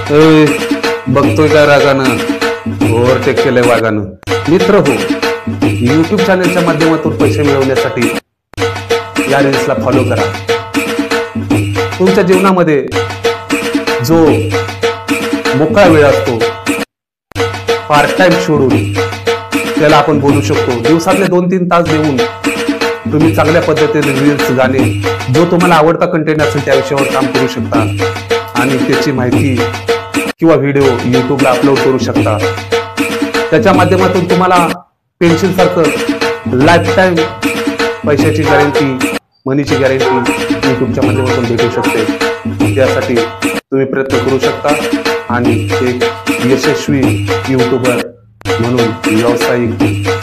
ए, बघतोय का रागानं? ओव्हरटेक केलंय वागानं. मित्र हो, युट्यूब चॅनलच्या माध्यमातून पैसे मिळवण्यासाठी या रील्सला फॉलो करा. तुमच्या जीवनामध्ये जो मोकळा वेळ असतो, पार्ट टाइम सोडून त्याला आपण बोलू शकतो. दिवसातले 2-3 तास देऊन तुम्ही चांगल्या पद्धतीने रील्स, गाणे, जो तुम्हाला आवडता कंटेंट असेल त्या विषयावर काम करू शकता आणि त्याची माहिती किंवा व्हिडिओ युट्यूबला अपलोड करू शकता. त्याच्या माध्यमातून तुम्हाला पेन्शन सारखं लाईफ टाईम पैशाची गॅरंटी, मनीची गॅरंटी युट्यूबच्या माध्यमातून भेटू शकते. त्यासाठी तुम्ही प्रयत्न करू शकता आणि एक यशस्वी युट्यूबर म्हणून व्यावसायिक